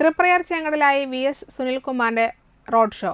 തൃപ്രയാർ ചേങ്കടലായി VS സുനിൽകുമാറിന്റെ road show.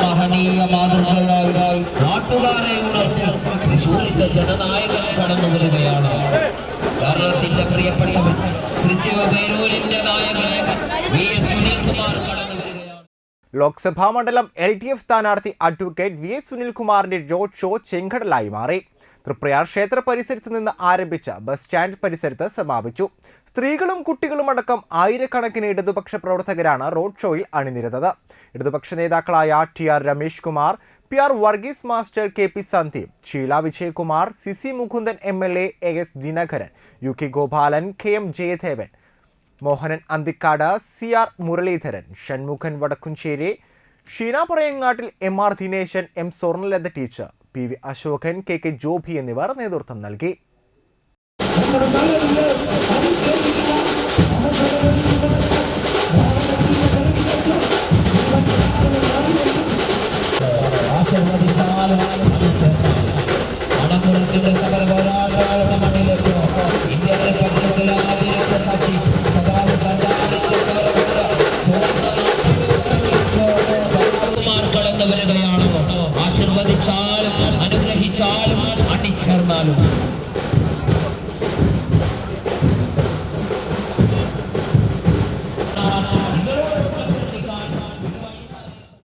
മഹനീയ മാതൃകകളായി നാട്ടുകാരെ ഉണർത്തി തൃശൂരിന്റെ ജനനായകൻ കടന്നു വരികയാണ്. കേരളത്തിന്റെ പ്രിയപ്പെട്ടവൻ തൃശ്ശൂരിന്റെ നായകൻ VS സുനിൽകുമാർ കടന്നു വരികയാണ്. ലോക്സഭാ മണ്ഡലം LDF സ്ഥാനാർത്ഥി അഡ്വക്കേറ്റ് VS സുനിൽകുമാറിന്റെ റോഡ് ഷോ ചെങ്കടലായി മാറി. തൃപ്രയാർ ക്ഷേത്ര പരിസരത്ത് നിന്ന് ആരംഭിച്ച ബസ് സ്റ്റാൻഡ് പരിസരത്ത് സമാപിച്ചു. സ്ത്രീകളും കുട്ടികളും അടക്കം ആയിരക്കണക്കിന് ഇടതുപക്ഷ പ്രവർത്തകരാണ് റോഡ് ഷോയിൽ അണിനിരന്നത്. ഇടതുപക്ഷ നേതാക്കളായ TR Ramesh Kumar, PR Varghese master, KP Sandeep, Sheela Vijayakumar, CC Mukundan MLA, AS Dinakaran, UK Gopalan, KM Jayadevan, Mohanan Anthikkad, CR Muraleedharan, Shanmukhan Vadakkumchery, Sheena Parayangattil, MR Dineshan, M Swarnalatha teacher, PV Ashokan, KK Joby എന്നിവർ നേതൃത്വം നൽകി. ആശീർവദിച്ചാലും അനുഗ്രഹിച്ചാലും അണിച്ചേർന്നാലും